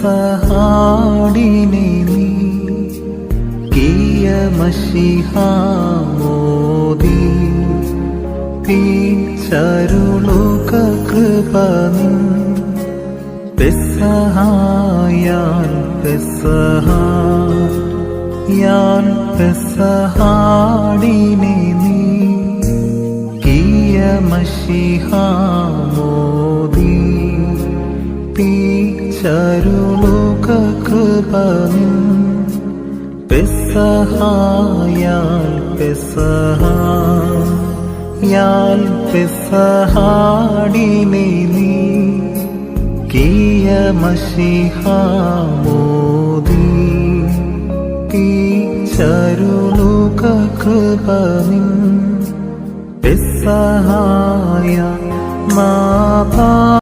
പെസഹാടിനെ നീ കിയ മശിഹാമോദി ചരുളുക കൃപ നിൻ പെസഹായാൻ പെസഹായാൻ പെസഹാടിനെ നീ കിയ മശിഹാമോദി ചരുളുക കൃപ നിൻ പെസഹായാൻ പെസഹായാൻ പെസഹാടിനെ നീ കിയ മശിഹാമോദി ചരുളുക കൃപ നിൻ പെസഹായ മാതാ